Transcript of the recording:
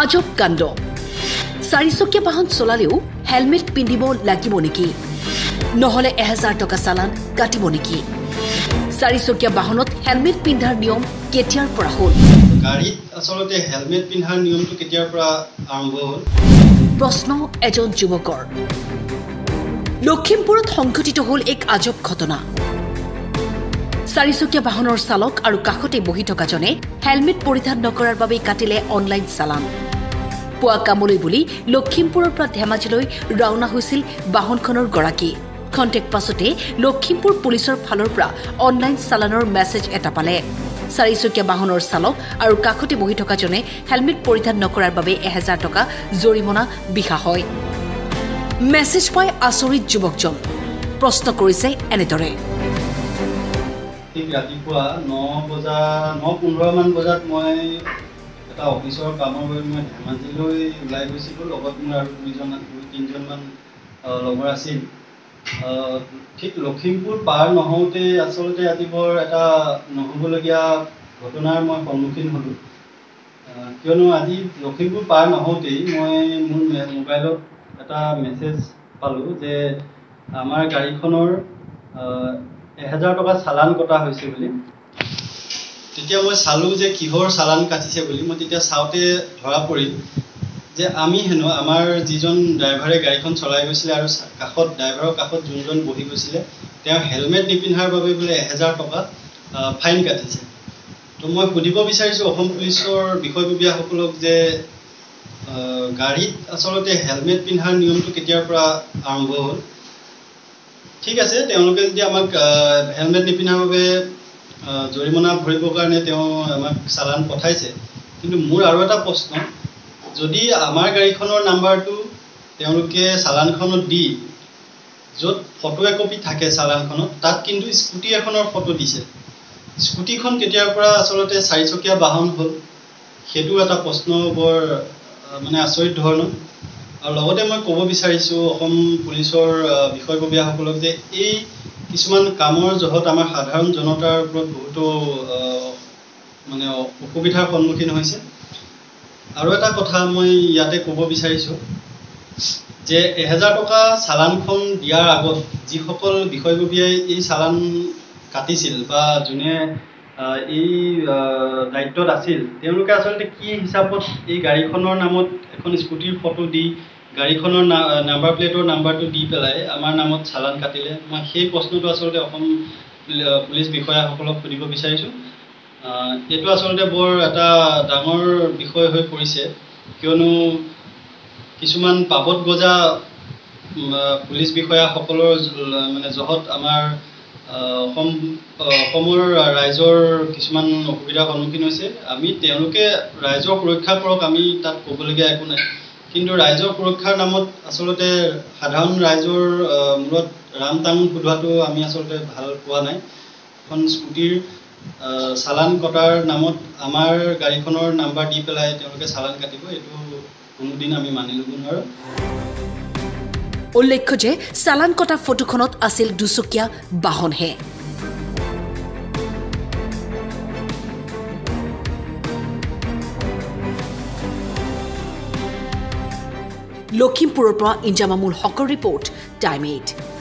আজব কাণ্ড চাৰিচকীয়া বাহন চলালেও হেলমেট পিন্ধিব লাগিব নেকি নহলে 1000 টকা চালান কাটিব নেকি চাৰিচকীয়া বাহনত হেলমেট পিন্ধাৰ নিয়ম কেতিয়াৰ পৰা হ'ল গাড়ীত আসলতে হেলমেট পিন্ধাৰ নিয়মটো কেতিয়াৰ পৰা আৰম্ভ হ'ল প্ৰশ্ন এজন যুৱকৰ লখিমপুৰত সংঘটিত হ'ল এক আজব ঘটনা চাৰিচকীয়া বাহনৰ চালক আৰু কাষতে বহি থকাজনে হেলমেট পৰিধান নকৰাৰ বাবে কাটিলে অনলাইন চালান পুৱা কামলৈ বুলি লখিমপুৰৰ পৰা ধেমাজিলৈ ৰাওনা হৈছিল বাহনখনৰ গৰাকী কণ্টেক্ট পাছতে লখিমপুৰ পুলিচৰ ফালৰ পৰা অনলাইন চালানৰ মেছেজ এটা পালে চাৰিচকীয়া বাহনৰ চালক আৰু কাষতে বহি থকাজনে হেলমেট পৰিধান নকৰাৰ বাবে 1000 টকা জৰিমনা বিহা হয় মেছেজ পাই আচৰিত যুৱকজন প্ৰশ্ন কৰিছে এনেদৰে ঠিক ৰাতিপুৱা 9:15 মান বজাত মই এটা অফিচৰ কামৰ বাবে মই ধেমাজিলৈ ওলাই গৈছিলোঁ লগত মোৰ আৰু 2-3জন মান লগৰ আছিল ঠিক লখিমপুৰ পাৰ নহওঁতে আচলতে আজি বৰ এটা নহ'বলগীয়া ঘটনাৰ মই সন্মুখীন হ'লোঁ কিয়নো আজি লখিমপুৰ পাৰ নহওঁতেই মই মোৰ মোবাইলত এটা মেছেজ পালোঁ যে আমাৰ গাড়ীখনৰ 1000 টকা চালান কটা হৈছে বুলি তেতিয়া মই চালোঁ যে কিহৰ চালান কাটিছে বুলি মই তেতিয়া চাওঁতে ধৰা পৰিল যে আমি হেনো আমাৰ যিজন ড্ৰাইভাৰে গাড়ীখন চলাই গৈছিলে আৰু কাষত ড্ৰাইভাৰৰ কাষত যোনজন বহি গৈছিলে তেওঁ হেলমেট নিপিন্ধাৰ বাবে বোলে 1000 টকা ফাইন কাটিছে তো মই সুধিব বিচাৰিছোঁ অসম পুলিচৰ বিষয়ববীয়াসকলক যে গাড়ীত আচলতে হেলমেট পিন্ধাৰ নিয়মটো কেতিয়াৰ পৰা আৰম্ভ হ'ল ঠিক আছে তেওঁলোকে যদি আমাক হেলমেট নিপিন্ধাৰ বাবে জৰিমনা ভৰিবৰ কাৰণে তেওঁ আমাক চালান পঠাইছে কিন্তু মোৰ আৰু এটা প্ৰশ্ন যদি আমাৰ গাড়ীখনৰ নাম্বাৰটো তেওঁলোকে চালানখনত দি য'ত ফটো একপি থাকে চালানখনত তাত কিন্তু স্কুটি এখনৰ ফটো দিছে স্কুটিখন কেতিয়াৰ পৰা আচলতে চাৰিচকীয়া বাহন হ'ল সেইটো এটা প্ৰশ্ন বৰ মানে আচৰিত ধৰণৰ আৰু লগতে মই ক'ব বিচাৰিছোঁ অসম পুলিচৰ বিষয়ববীয়াসকলক যে এই কিছুমান কামৰ জহত আমাৰ সাধাৰণ জনতাৰ ওপৰত বহুতো মানে অসুবিধাৰ সন্মুখীন হৈছে আৰু এটা কথা মই ইয়াতে ক'ব বিচাৰিছোঁ যে 1000 টকা চালানখন দিয়াৰ আগত যিসকল বিষয়ববীয়াই এই চালান কাটিছিল বা যোনে এই দায়িত্বত আছিল তেওঁলোকে আচলতে কি হিচাপত এই গাড়ীখনৰ নামত এখন স্কুটিৰ ফটো দি গাড়ীখনৰ নাম্বাৰ প্লেটৰ নাম্বাৰটো দি পেলাই আমাৰ নামত চালান কাটিলে মই সেই প্ৰশ্নটো আচলতে অসম পুলিচ বিষয়াসকলক সুধিব বিচাৰিছোঁ এইটো আচলতে বৰ এটা ডাঙৰ বিষয় হৈ পৰিছে কিয়নো কিছুমান পাবত গজা পুলিচ বিষয়াসকলৰ মানে জহত আমাৰ অসমৰ ৰাইজৰ কিছুমান অসুবিধাৰ সন্মুখীন হৈছে আমি তেওঁলোকে ৰাইজৰ সুৰক্ষা কৰক আমি তাত ক'বলগীয়া একো নাই কিন্তু ৰাইজৰ সুৰক্ষাৰ নামত আচলতে সাধাৰণ ৰাইজৰ মূৰত ৰাম টাঙোন সোধোৱাটো আমি আচলতে ভাল পোৱা নাই এখন স্কুটিৰ চালান কটাৰ নামত আমাৰ গাড়ীখনৰ নাম্বাৰ দি পেলাই তেওঁলোকে চালান কাটিব এইটো কোনোদিন আমি মানি ল'ব নোৱাৰোঁ উল্লেখ্য যে চালান কটা ফটোখনত আছিল দুচকীয়া বাহনহে লখিমপুৰৰ পৰা ইঞ্জামামুল হকৰ ৰিপৰ্ট টাইম 8